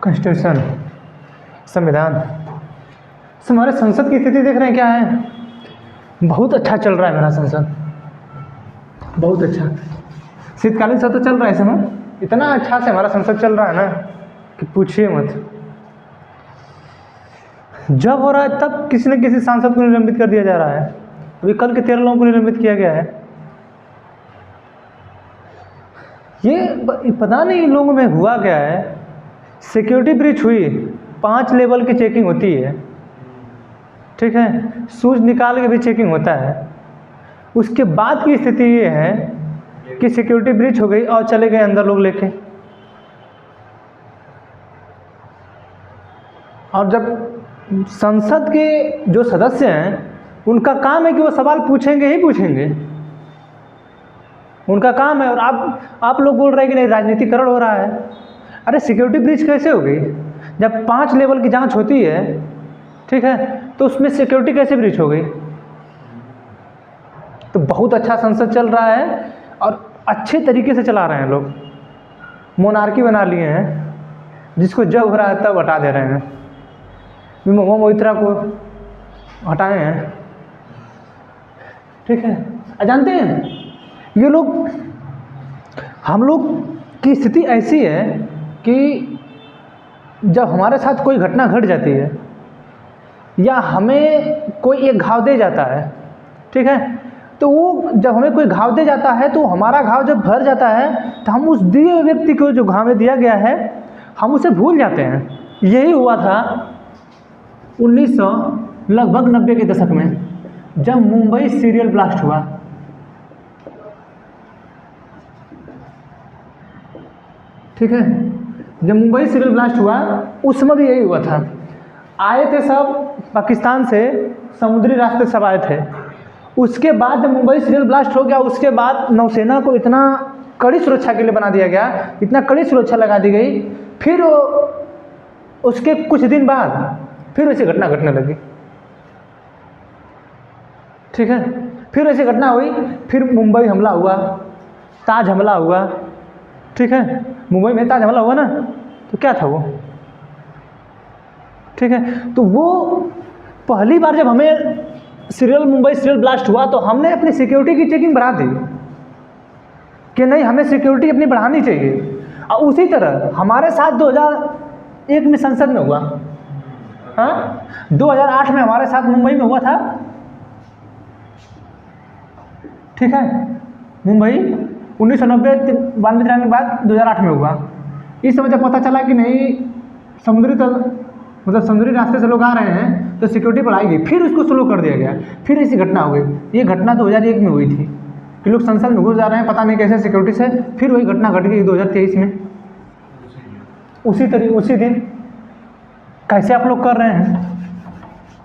Constitution, संविधान। हमारे संसद की स्थिति देख रहे हैं क्या है? बहुत अच्छा चल रहा है मेरा संसद, बहुत अच्छा। शीतकालीन सत्र चल रहा है इस समय, इतना अच्छा से हमारा संसद चल रहा है ना कि पूछिए मत। जब हो रहा है तब किसी न किसी सांसद को निलंबित कर दिया जा रहा है। अभी कल के 13 लोगों को निलंबित किया गया है। ये पता नहीं इन लोगों में हुआ क्या है। सिक्योरिटी ब्रीच हुई, 5 लेवल की चेकिंग होती है, ठीक है, सूज निकाल के भी चेकिंग होता है। उसके बाद की स्थिति ये है कि सिक्योरिटी ब्रीच हो गई और चले गए अंदर लोग लेके। और जब संसद के जो सदस्य हैं उनका काम है कि वो सवाल पूछेंगे ही पूछेंगे, उनका काम है। और आप लोग बोल रहे हैं कि नहीं राजनीतिकरण हो रहा है। अरे सिक्योरिटी ब्रीच कैसे हो गई? जब 5 लेवल की जांच होती है, ठीक है, तो उसमें सिक्योरिटी कैसे ब्रीच हो गई? तो बहुत अच्छा संसद चल रहा है और अच्छे तरीके से चला रहे हैं लोग। मोनार्की बना लिए हैं, जिसको जब हो रहा है तब हटा दे रहे हैं। महुआ मोइत्रा को हटाए हैं, ठीक है। जानते हैं ये लोग, हम लोग की स्थिति ऐसी है कि जब हमारे साथ कोई घटना घट जाती है या हमें कोई एक घाव दे जाता है, ठीक है, तो वो जब हमें कोई घाव दे जाता है तो हमारा घाव जब भर जाता है तो हम उस दिए हुए व्यक्ति को जो घाव में दिया गया है हम उसे भूल जाते हैं। यही हुआ था 1900 लगभग 90 के दशक में, जब मुंबई सीरियल ब्लास्ट हुआ। ठीक है, जब मुंबई सीरियल ब्लास्ट हुआ उस समय भी यही हुआ था। आए थे सब पाकिस्तान से, समुद्री रास्ते सब आए थे। उसके बाद जब मुंबई सीरियल ब्लास्ट हो गया, उसके बाद नौसेना को इतना कड़ी सुरक्षा के लिए बना दिया गया, इतना कड़ी सुरक्षा लगा दी गई, फिर उसके कुछ दिन बाद फिर ऐसी घटना घटने लगी। ठीक है, फिर ऐसी घटना हुई, फिर मुंबई हमला हुआ, ताज हमला हुआ। ठीक है, मुंबई में ताज हमला हुआ ना, तो क्या था वो? ठीक है, तो वो पहली बार जब हमें मुंबई सीरियल ब्लास्ट हुआ तो हमने अपनी सिक्योरिटी की चेकिंग बढ़ा दी कि नहीं, हमें सिक्योरिटी अपनी बढ़ानी चाहिए। और उसी तरह हमारे साथ 2001 में संसद में हुआ, हाँ 2008 में हमारे साथ मुंबई में हुआ था। ठीक है, मुंबई 1990-92 के बाद 2008 में हुआ। इस समय जब पता चला कि नहीं समुद्री रास्ते से लोग आ रहे हैं तो सिक्योरिटी बढ़ाई गई, फिर उसको स्लो कर दिया गया, फिर ऐसी घटना हो गई। ये घटना 2001 में हुई थी कि लोग संसद में घुस जा रहे हैं पता नहीं कैसे सिक्योरिटी से, फिर वही घटना घट गई 2023 में उसी दिन। कैसे आप लोग कर रहे हैं?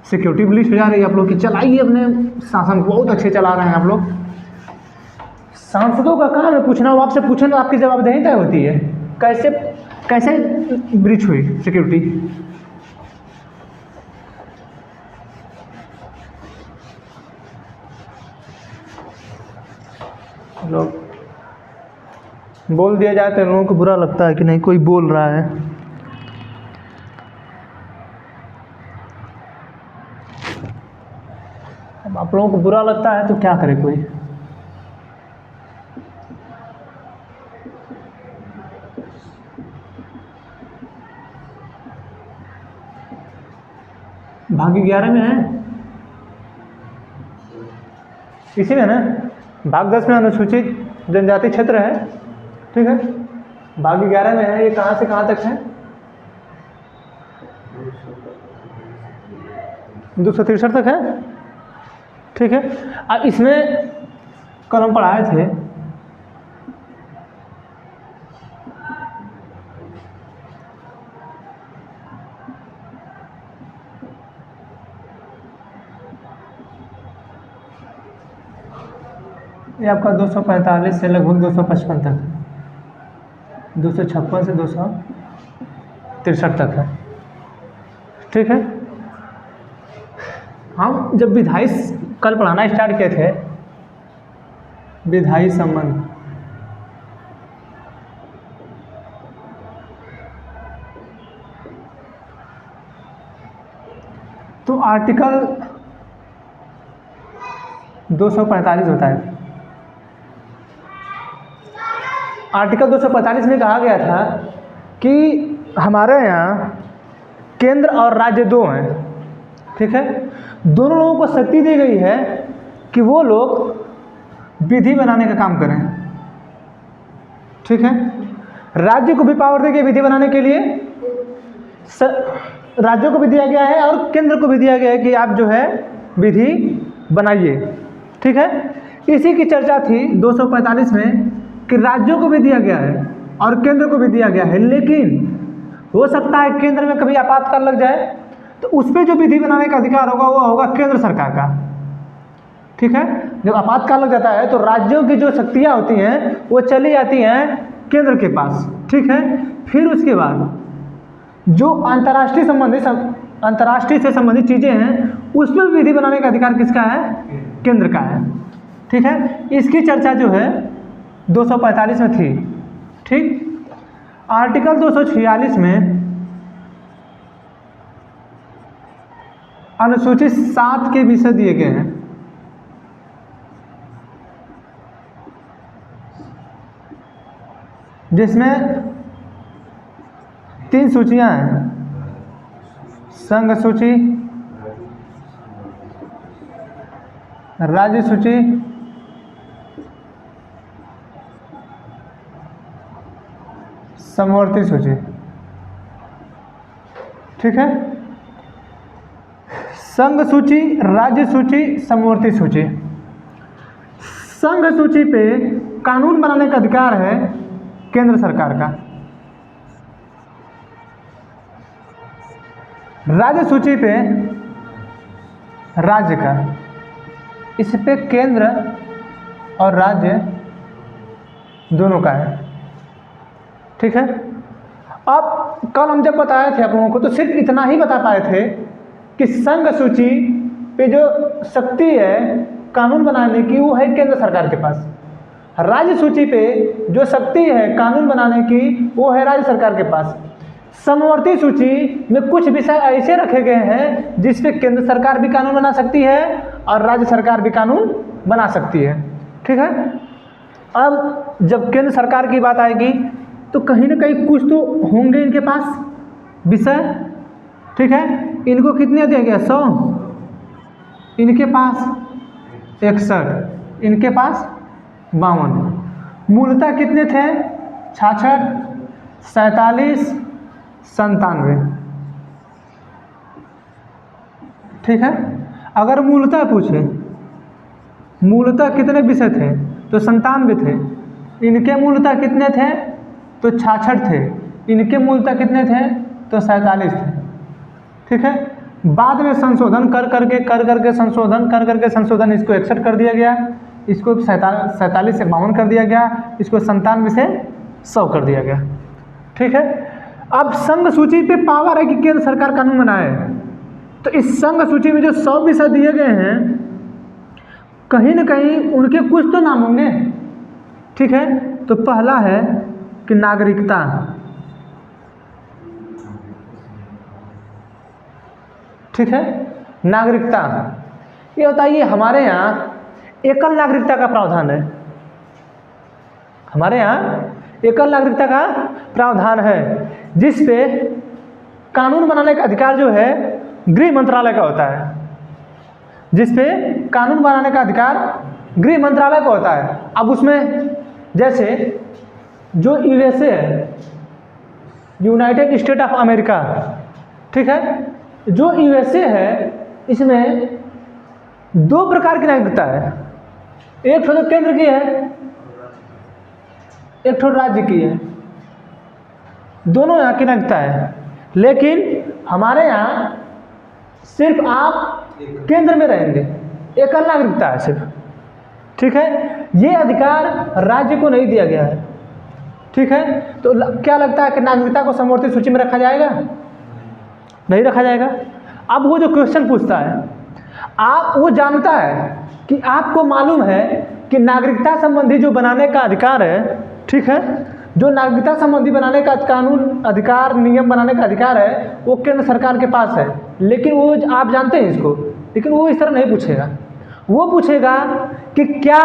सिक्योरिटी ब्रीच हो जा रही है आप लोग की। चलाइए अपने शासन को, बहुत अच्छे चला रहे हैं आप लोग। सांसदों का काम है पूछना, वो आपसे पूछें तो आपकी जवाबदेही तय होती है। कैसे ब्रीच हुई सिक्योरिटी? लोग बोल दिया जाए तो लोगों को बुरा लगता है कि नहीं कोई बोल रहा है। अब आप लोगों को बुरा लगता है तो क्या करे कोई? भाग 11 में है, इसी में ना। भाग 10 में अनुसूचित जनजाति क्षेत्र है, ठीक है। भाग 11 में है, ये कहाँ से कहाँ तक है? 263 तक है, ठीक है। अब इसमें कल हम पढ़ाए थे ये आपका 245 से लगभग 255 तक, 256 से 263 तक है, ठीक है। हम जब विधायी कल पढ़ाना स्टार्ट किए थे, विधायी संबंध, तो आर्टिकल 245 होता है। आर्टिकल 245 में कहा गया था कि हमारे यहाँ केंद्र और राज्य दो हैं, ठीक है। दोनों लोगों को शक्ति दी गई है कि वो लोग विधि बनाने का काम करें, ठीक है। राज्य को भी पावर दी गई विधि बनाने के लिए, राज्यों को भी दिया गया है और केंद्र को भी दिया गया है कि आप जो है विधि बनाइए, ठीक है। इसी की चर्चा थी 245 में कि राज्यों को भी दिया गया है और केंद्र को भी दिया गया है, लेकिन हो सकता है केंद्र में कभी आपातकाल लग जाए तो उस पर जो विधि बनाने का अधिकार होगा वो होगा केंद्र सरकार का, ठीक है। जब आपातकाल लग जाता है तो राज्यों की जो शक्तियाँ होती हैं वो चली जाती हैं केंद्र के पास, ठीक है। फिर उसके बाद जो अंतर्राष्ट्रीय से संबंधित चीज़ें हैं उस पर विधि बनाने का अधिकार किसका है? केंद्र का है, ठीक है। इसकी चर्चा जो है 245 में थी, ठीक। आर्टिकल 246 में अनुसूची 7 के विषय दिए गए हैं, जिसमें 3 सूचियां हैं, संघ सूची, राज्य सूची समवर्ती सूची, ठीक है। संघ सूची, राज्य सूची, समवर्ती सूची। संघ सूची पे कानून बनाने का अधिकार है केंद्र सरकार का। राज्य सूची पे राज्य का, इस पे केंद्र और राज्य दोनों का है, ठीक है। अब कल हम जब बताए थे आप लोगों को तो सिर्फ इतना ही बता पाए थे कि संघ सूची पे जो शक्ति है कानून बनाने की वो है केंद्र सरकार के पास। राज्य सूची पे जो शक्ति है कानून बनाने की वो है राज्य सरकार के पास। समवर्ती सूची में कुछ विषय ऐसे रखे गए हैं जिस पे केंद्र सरकार भी कानून बना सकती है और राज्य सरकार भी कानून बना सकती है, ठीक है। अब जब केंद्र सरकार की बात आएगी तो कहीं ना कहीं कुछ तो होंगे इनके पास विषय, ठीक है। इनको कितने दिया गया? 100, इनके पास 61, इनके पास 52। मूलतः कितने थे? 66, 47, 97, ठीक है। अगर मूलतः पूछे मूलतः कितने विषय थे तो 97 थे। इनके मूलतः कितने थे तो 66 थे। इनके मूलतः कितने थे तो 47 थे, ठीक है। बाद में संशोधन कर करके संशोधन इसको 61 कर दिया गया, इसको 47 से 52 कर दिया गया, इसको 97 से 100 कर दिया गया, ठीक है। अब संघ सूची पे पावर है कि केंद्र सरकार कानून बनाए, तो इस संघ सूची में जो 100 विषय दिए गए हैं कहीं ना कहीं उनके कुछ तो नाम होंगे, ठीक है। तो पहला है कि नागरिकता, ठीक है। नागरिकता ये होता है, ये हमारे यहाँ एकल नागरिकता का प्रावधान है। हमारे यहाँ एकल नागरिकता का प्रावधान है जिस पे कानून बनाने का अधिकार जो है गृह मंत्रालय का होता है, जिस पे कानून बनाने का अधिकार गृह मंत्रालय का होता है। अब उसमें जैसे जो यूएसए है, यूनाइटेड स्टेट ऑफ अमेरिका, ठीक है, जो यूएसए है इसमें 2 प्रकार की नागरिकता है। एक तो केंद्र की है, एक तो राज्य की है, दोनों यहाँ की नागरिकता है। लेकिन हमारे यहाँ सिर्फ आप केंद्र में रहेंगे, एकल नागरिकता है सिर्फ, ठीक है। ये अधिकार राज्य को नहीं दिया गया है, ठीक है। तो क्या लगता है कि नागरिकता को समवर्ती सूची में रखा जाएगा? नहीं रखा जाएगा। अब वो जो क्वेश्चन पूछता है, आप वो जानता है कि आपको मालूम है कि नागरिकता संबंधी जो बनाने का अधिकार है, ठीक है, जो नागरिकता संबंधी बनाने का कानून अधिकार नियम बनाने का अधिकार है वो केंद्र सरकार के पास है, लेकिन वो आप जानते हैं इसको, लेकिन वो इस तरह नहीं पूछेगा। वो पूछेगा कि क्या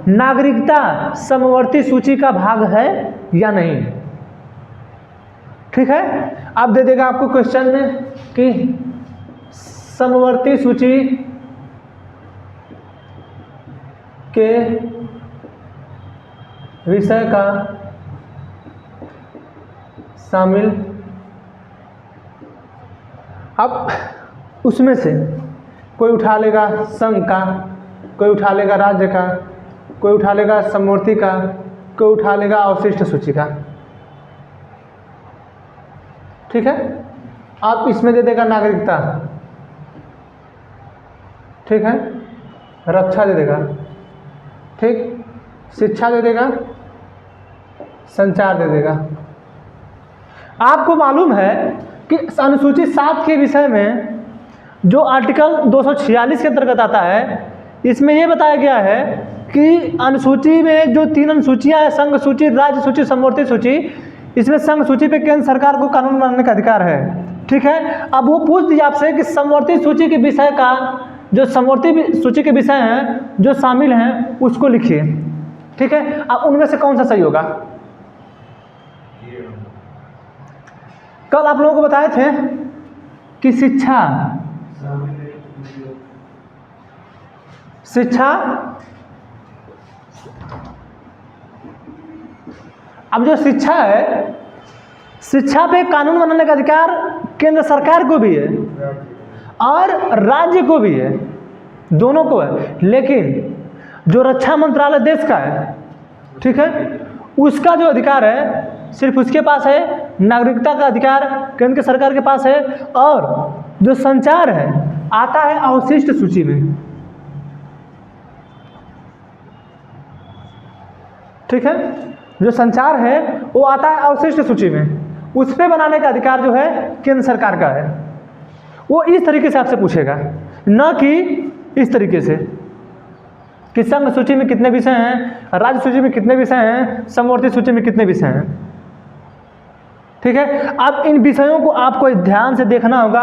नागरिकता समवर्ती सूची का भाग है या नहीं। ठीक है, अब दे देगा आपको क्वेश्चन में कि समवर्ती सूची के विषय का शामिल, अब उसमें से कोई उठा लेगा संघ का, कोई उठा लेगा राज्य का, कोई उठा लेगा समवर्ती का, कोई उठा लेगा अवशिष्ट सूची का। ठीक है, आप इसमें दे देगा नागरिकता, ठीक है, रक्षा दे देगा, ठीक, शिक्षा दे देगा, संचार दे देगा। आपको मालूम है कि अनुसूची 7 के विषय में जो आर्टिकल 246 के अंतर्गत आता है, इसमें यह बताया गया है कि अनुसूची में जो 3 अनुसूचियां हैं, संघ सूची, राज्य सूची, समवर्ती सूची, इसमें संघ सूची पे केंद्र सरकार को कानून बनाने का अधिकार है। ठीक है, अब वो पूछ दिया आपसे कि समवर्ती सूची के विषय का, जो समवर्ती सूची के विषय हैं जो शामिल हैं उसको लिखिए। ठीक है, अब उनमें से कौन सा सही होगा? कल आप लोगों को बताए थे कि शिक्षा अब जो शिक्षा है, शिक्षा पे कानून बनाने का अधिकार केंद्र सरकार को भी है और राज्य को भी है, दोनों को है। लेकिन जो रक्षा मंत्रालय देश का है, ठीक है, उसका जो अधिकार है सिर्फ उसके पास है, नागरिकता का अधिकार केंद्र सरकार के पास है, और जो संचार है आता है अवशिष्ट सूची में। ठीक है, जो संचार है वो आता है अवशिष्ट सूची में, उस पे बनाने का अधिकार जो है केंद्र सरकार का है। वो इस तरीके से आपसे पूछेगा, न कि इस तरीके से कि संघ सूची में कितने विषय हैं, राज्य सूची में कितने विषय हैं, समवर्ती सूची में कितने विषय हैं। ठीक है, अब इन विषयों को आपको ध्यान से देखना होगा,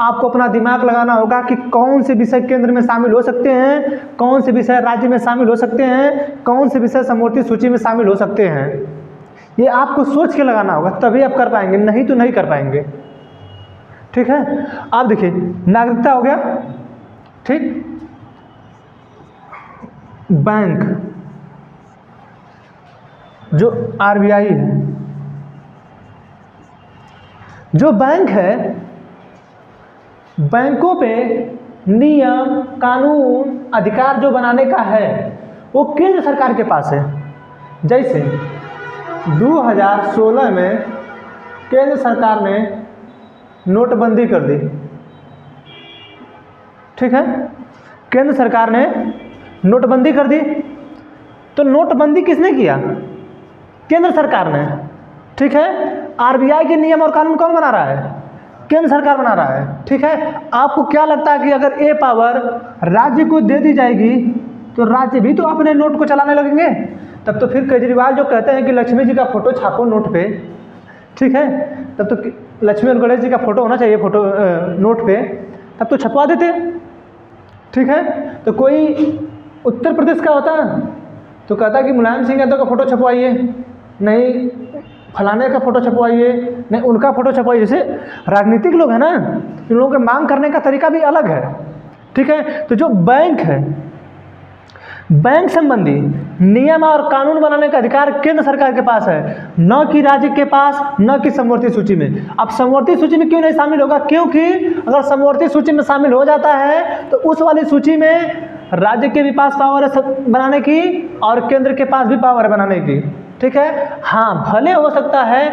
आपको अपना दिमाग लगाना होगा कि कौन से विषय केंद्र में शामिल हो सकते हैं, कौन से विषय राज्य में शामिल हो सकते हैं, कौन से विषय समवर्ती सूची में शामिल हो सकते हैं। ये आपको सोच के लगाना होगा, तभी आप कर पाएंगे, नहीं तो नहीं कर पाएंगे। ठीक है, आप देखिए नागरिकता हो गया, ठीक, बैंक, जो आरबीआई है, जो बैंक है, बैंकों पे नियम, कानून, अधिकार जो बनाने का है वो केंद्र सरकार के पास है। जैसे 2016 में केंद्र सरकार ने नोटबंदी कर दी। ठीक है, केंद्र सरकार ने नोटबंदी कर दी, तो नोटबंदी किसने किया? केंद्र सरकार ने। ठीक है, आरबीआई के नियम और कानून कौन बना रहा है? केंद्र सरकार बना रहा है। ठीक है, आपको क्या लगता है कि अगर ये पावर राज्य को दे दी जाएगी तो राज्य भी तो अपने नोट को चलाने लगेंगे? तब तो फिर केजरीवाल जो कहते हैं कि लक्ष्मी जी का फोटो छापो नोट पे, ठीक है, तब तो लक्ष्मी और गणेश जी का फोटो होना चाहिए फोटो नोट पे, तब तो छपवा देते। ठीक है, तो कोई उत्तर प्रदेश का होता तो कहता कि मुलायम सिंह यादव का फोटो छपवाइए, नहीं फलाने का फोटो छपवाइए, नहीं उनका फोटो छपवाइए। जैसे राजनीतिक लोग हैं ना, इन लोगों के मांग करने का तरीका भी अलग है। ठीक है, तो जो बैंक है, बैंक संबंधी नियम और कानून बनाने का अधिकार केंद्र सरकार के पास है, न कि राज्य के पास, न कि समवर्ती सूची में। अब समवर्ती सूची में क्यों नहीं शामिल होगा? क्योंकि अगर समवर्ती सूची में शामिल हो जाता है तो उस वाली सूची में राज्य के भी पास पावर है बनाने की और केंद्र के पास भी पावर है बनाने की। ठीक है, हाँ, भले हो सकता है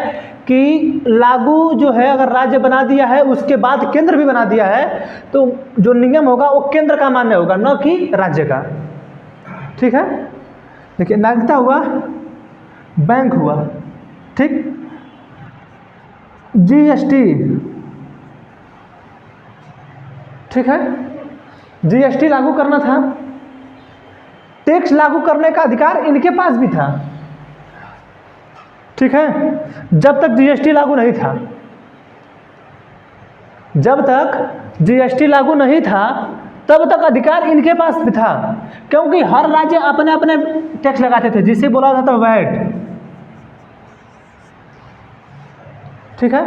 कि लागू जो है अगर राज्य बना दिया है उसके बाद केंद्र भी बना दिया है तो जो नियम होगा वो केंद्र का मान्य होगा, न कि राज्य का। ठीक है, देखिए नागरिकता हुआ, बैंक हुआ, ठीक, जीएसटी, ठीक है, जीएसटी लागू करना था, टैक्स लागू करने का अधिकार इनके पास भी था। ठीक है, जब तक जीएसटी लागू नहीं था, जब तक जीएसटी लागू नहीं था तब तक अधिकार इनके पास भी था, क्योंकि हर राज्य अपने अपने टैक्स लगाते थे, जिसे बोला जाता है वैट, ठीक है,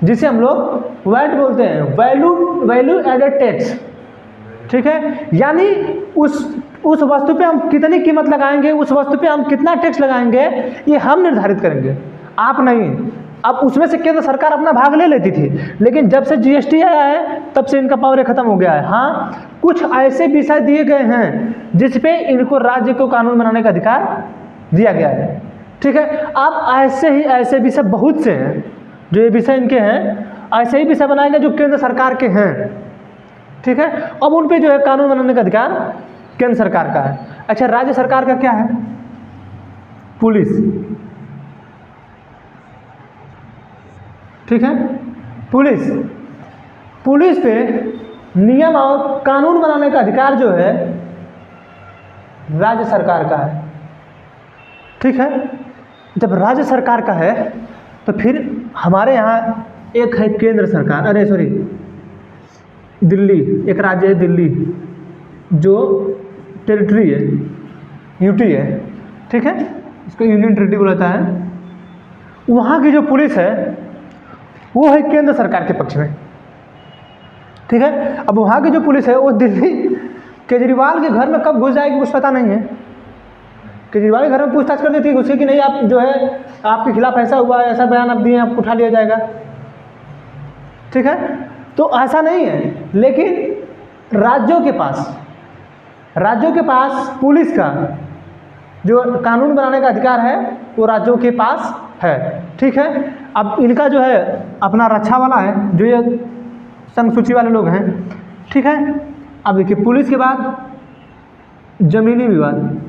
जिसे हम लोग वैट बोलते हैं, वैल्यू एडेड टैक्स, ठीक है। यानी उस वस्तु पे हम कितनी कीमत लगाएंगे, उस वस्तु पे हम कितना टैक्स लगाएंगे, ये हम निर्धारित करेंगे, आप नहीं। अब उसमें से केंद्र सरकार अपना भाग ले लेती थी, लेकिन जब से जीएसटी आया है तब से इनका पावर खत्म हो गया है। हाँ, कुछ ऐसे विषय दिए गए हैं जिस पे इनको राज्य को कानून बनाने का अधिकार दिया गया है, ठीक है। अब ऐसे विषय बहुत से हैं, जो ये विषय इनके हैं, ऐसे ही विषय बनाएंगे जो केंद्र सरकार के हैं, ठीक है। अब उन पे जो है कानून बनाने का अधिकार केंद्र सरकार का है। अच्छा, राज्य सरकार का क्या है? पुलिस, ठीक है। पुलिस पे नियम और कानून बनाने का अधिकार जो है राज्य सरकार का है, ठीक है। जब राज्य सरकार का है तो फिर हमारे यहाँ एक है केंद्र सरकार, अरे सॉरी, दिल्ली, एक राज्य है दिल्ली जो टेरिटरी है, यूटी है, ठीक है, इसको यूनियन टेरिटरी बोला जाता है। वहाँ की जो पुलिस है वो है केंद्र सरकार के पक्ष में, ठीक है। अब वहाँ की जो पुलिस है वो दिल्ली केजरीवाल के घर में कब घुस जाएगी कुछ पता नहीं है। केजरीवाल के घर में पूछताछ कर देती है घुसे कि नहीं, आप जो है आपके खिलाफ ऐसा हुआ है, ऐसा बयान आप दिए, आपको उठा लिया जाएगा, ठीक है। तो ऐसा नहीं है, लेकिन राज्यों के पास पुलिस का जो कानून बनाने का अधिकार है वो राज्यों के पास है, ठीक है। अब इनका जो है अपना रक्षा वाला है, जो ये संघ सूची वाले लोग हैं, ठीक है। अब देखिए, पुलिस के बाद जमीनी विवाद,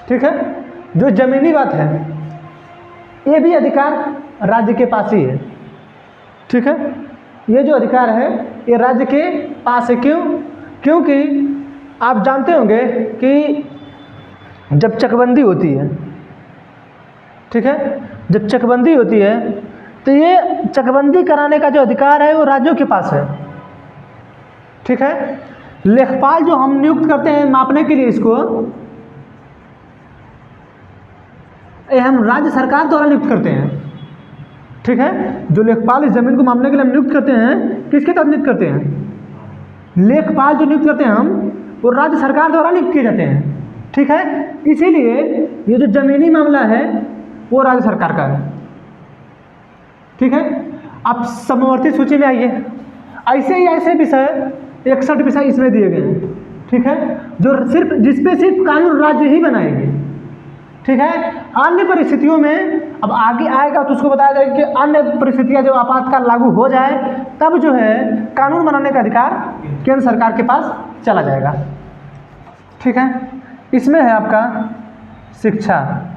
ठीक है। जो जमीनी बात है ये भी अधिकार राज्य के पास ही है, ठीक है। ये जो अधिकार है ये राज्य के पास है। क्योंकि आप जानते होंगे कि जब चकबंदी होती है, ठीक है, जब चकबंदी होती है तो ये चकबंदी कराने का जो अधिकार है वो राज्यों के पास है, ठीक है। लेखपाल जो हम नियुक्त करते हैं मापने के लिए, इसको हम राज्य सरकार द्वारा नियुक्त करते हैं, ठीक है। जो लेखपाल इस जमीन को मापने के लिए हम नियुक्त करते हैं, किसके तहत नियुक्त करते हैं? लेखपाल जो नियुक्त करते हैं हम, वो राज्य सरकार द्वारा नियुक्त किए जाते हैं, ठीक है। इसीलिए ये जो जमीनी मामला है वो राज्य सरकार का है, ठीक है। अब समवर्ती सूची में आइए, ऐसे ही ऐसे विषय 61 विषय इसमें दिए गए हैं, ठीक है, जो जिसपे सिर्फ कानून राज्य ही बनाएंगे, ठीक है। अन्य परिस्थितियों में अब आगे आएगा तो उसको बताया जाएगा कि अन्य परिस्थितियां जो आपातकाल लागू हो जाए तब जो है कानून बनाने का अधिकार केंद्र सरकार के पास चला जाएगा, ठीक है। इसमें है आपका शिक्षा।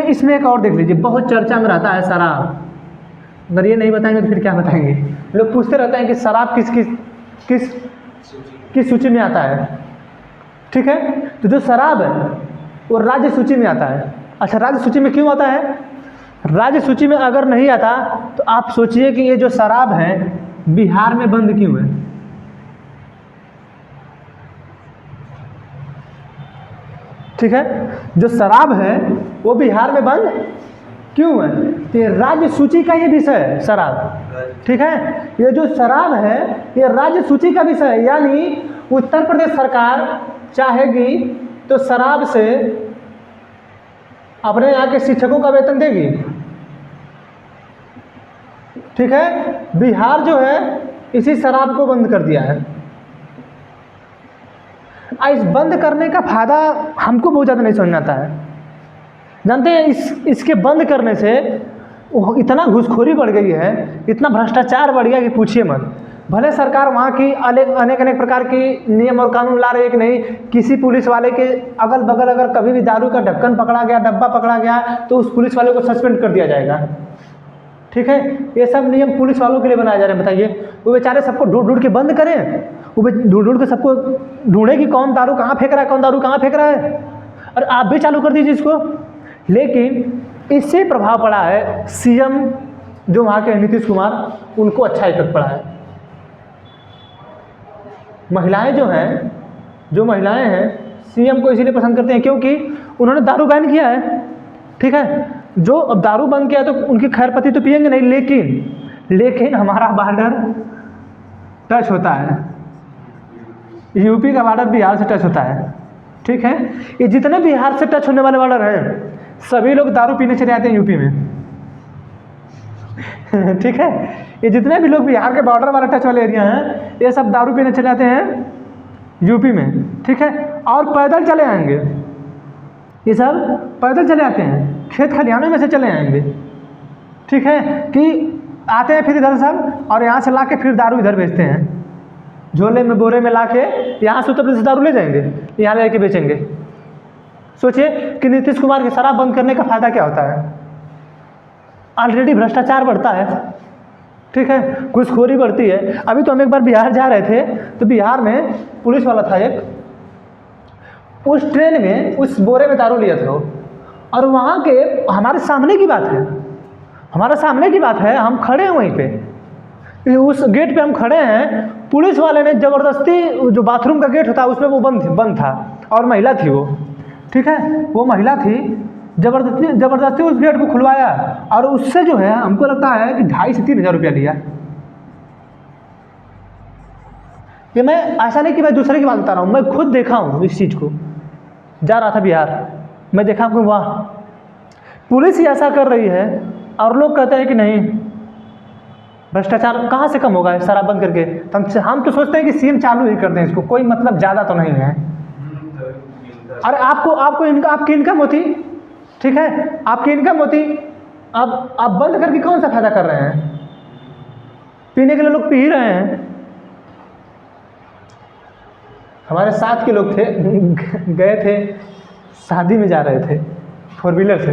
इसमें एक और देख लीजिए, बहुत चर्चा में रहता है शराब। अगर ये नहीं बताएंगे तो फिर क्या बताएंगे? लोग पूछते रहते हैं कि शराब किस सूची में आता है, ठीक है। तो जो शराब है वो राज्य सूची में आता है। अच्छा, राज्य सूची में क्यों आता है? राज्य सूची में अगर नहीं आता तो आप सोचिए कि ये जो शराब है बिहार में बंद क्यों है? ठीक है, जो शराब है वो बिहार में बंद क्यों है? तो ये राज्य सूची का ये विषय है शराब, ठीक है। ये जो शराब है ये राज्य सूची का विषय है, यानी उत्तर प्रदेश सरकार चाहेगी तो शराब से अपने यहाँ के शिक्षकों का वेतन देगी, ठीक है। बिहार जो है इसी शराब को बंद कर दिया है। इस बंद करने का फायदा हमको बहुत ज़्यादा नहीं समझ में आता है। जानते हैं इसके बंद करने से इतना घूसखोरी बढ़ गई है, इतना भ्रष्टाचार बढ़ गया कि पूछिए मत। भले सरकार वहाँ की अनेक प्रकार की नियम और कानून ला रही है कि नहीं, किसी पुलिस वाले के अगल बगल अगर कभी भी दारू का ढक्कन पकड़ा गया, डब्बा पकड़ा गया, तो उस पुलिस वाले को सस्पेंड कर दिया जाएगा, ठीक है। ये सब नियम पुलिस वालों के लिए बनाए जा रहे हैं। बताइए, वो बेचारे सबको ढूंढ के बंद करें, वो ढूंढ के सबको ढूंढे कि कौन दारू कहाँ फेंक रहा है, कौन दारू कहाँ फेंक रहा है, और आप भी चालू कर दीजिए इसको। लेकिन इससे प्रभाव पड़ा है सीएम जो वहाँ के नीतीश कुमार, उनको अच्छा इफेक्ट पड़ा है। महिलाएं जो महिलाएं हैं सीएम को इसीलिए पसंद करते हैं क्योंकि उन्होंने दारू बैन किया है, ठीक है। जो अब दारू बंद किया तो उनकी खैरपति तो पिएंगे नहीं, लेकिन हमारा बॉर्डर टच होता है, यूपी का बॉर्डर बिहार से टच होता है, ठीक है। ये जितने बिहार से टच होने वाले बॉर्डर हैं सभी लोग दारू पीने चले आते हैं यूपी में ठीक है। ये जितने भी लोग बिहार के बॉर्डर वाले टच वाले एरिया हैं ये सब दारू पीने चले आते हैं यूपी में, ठीक है। और पैदल चले आएंगे, ये सब पैदल चले आते हैं, खेत खलिहानों में से चले आएंगे, ठीक है। कि आते हैं फिर इधर सब और यहाँ से ला के फिर दारू इधर बेचते हैं, झोले में बोरे में ला के यहाँ से उत्तर प्रदेश दारू ले जाएंगे, यहाँ ले के बेचेंगे। सोचिए कि नीतीश कुमार की शराब बंद करने का फ़ायदा क्या होता है। ऑलरेडी भ्रष्टाचार बढ़ता है, ठीक है, घूसखोरी बढ़ती है। अभी तो हम एक बार बिहार जा रहे थे तो बिहार में पुलिस वाला था एक, उस ट्रेन में उस बोरे में दारू लिया था वो, और वहाँ के हमारे सामने की बात है, हम खड़े हैं वहीं पे, उस गेट पे हम खड़े हैं, पुलिस वाले ने ज़बरदस्ती जो बाथरूम का गेट होता है उसमें वो बंद था और महिला थी वो, ठीक है, वो महिला थी, ज़बरदस्ती उस गेट को खुलवाया और उससे जो है हमको लगता है कि 2,500 से 3,000 रुपया लिया। ये मैं ऐसा नहीं कि मैं दूसरे की बात बता रहा हूँ, मैं खुद देखा हूँ इस चीज़ को। जा रहा था बिहार, मैं देखा कि वाह पुलिस ही ऐसा कर रही है और लोग कहते हैं कि नहीं भ्रष्टाचार कहाँ से कम होगा शराब बंद करके। हम तो सोचते हैं कि सीएम चालू ही कर दें इसको, कोई मतलब ज़्यादा तो नहीं है। अरे आपकी इनकम होती, ठीक है, आपकी इनकम होती, अब आप बंद करके कौन सा फायदा कर रहे हैं। पीने के लिए लोग पी ही रहे हैं। हमारे साथ के लोग थे गए थे शादी में जा रहे थे 4 व्हीलर से,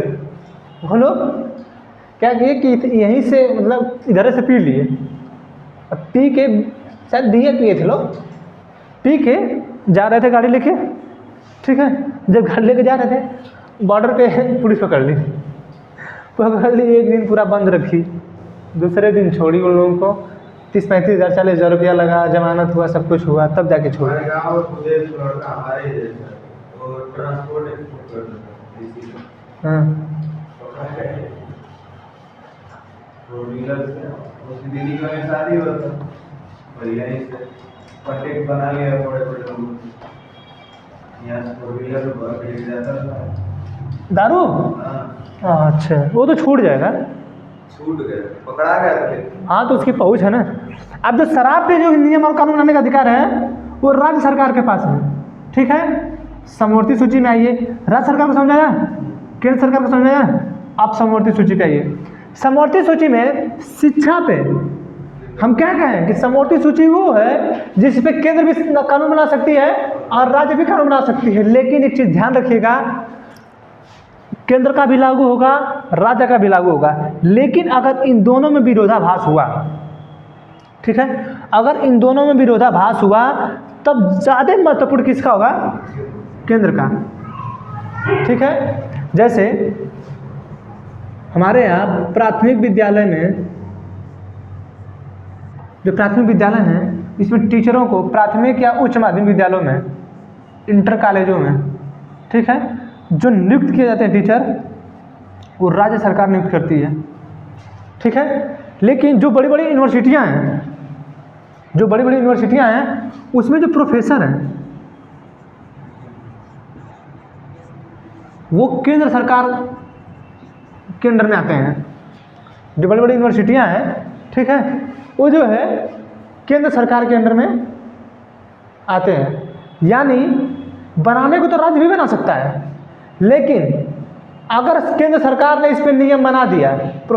वो लोग क्या किए कि यहीं से मतलब इधर से पी लिए, अब पी के शायद दिए पिए थे लोग, पी के जा रहे थे गाड़ी लेके, ठीक है। जब गाड़ी लेके जा रहे थे बॉर्डर पे पुलिस पकड़ ली, एक दिन पूरा बंद रखी, दूसरे दिन छोड़ी उन लोगों को। 30-35 हज़ार 40,000 रुपया लगा, जमानत हुआ, सब कुछ हुआ, तब जाके छोड़ा। हाँ दारू, अच्छा वो तो छूट जाएगा, छूट गए, पकड़ा गया। हाँ तो उसकी पहुँच है ना। अब जो शराब पे जो नियम और कानून बनाने का अधिकार है वो राज्य सरकार के पास है, ठीक है। समवर्ती सूची में आइए, राज्य सरकार को समझाया, केंद्र सरकार को समझाया, आप समवर्ती सूची पे आइए। समवर्ती सूची में शिक्षा पे हम क्या कहें कि समवर्ती सूची वो है जिस पे केंद्र भी कानून बना सकती है और राज्य भी कानून बना सकती है। लेकिन एक चीज़ ध्यान रखिएगा, केंद्र का भी लागू होगा, राज्य का भी लागू होगा, लेकिन अगर इन दोनों में विरोधाभास हुआ, ठीक है, अगर इन दोनों में विरोधाभास हुआ तब ज़्यादा महत्वपूर्ण किसका होगा, केंद्र का, ठीक है। जैसे हमारे यहाँ प्राथमिक विद्यालय में, जो प्राथमिक विद्यालय हैं इसमें टीचरों को प्राथमिक या उच्च माध्यमिक विद्यालयों में, इंटर कॉलेजों में, ठीक है, जो नियुक्त किए जाते हैं टीचर वो राज्य सरकार नियुक्त करती है, ठीक है। लेकिन जो बड़ी बड़ी यूनिवर्सिटियाँ हैं, उसमें जो प्रोफेसर हैं वो केंद्र सरकार के अंडर में आते हैं। जो बड़ी बड़ी यूनिवर्सिटियाँ हैं, ठीक है, वो जो है केंद्र सरकार के अंडर में आते हैं। यानी बनाने को तो राज्य भी बना सकता है, लेकिन अगर केंद्र सरकार ने इस पर नियम बना दिया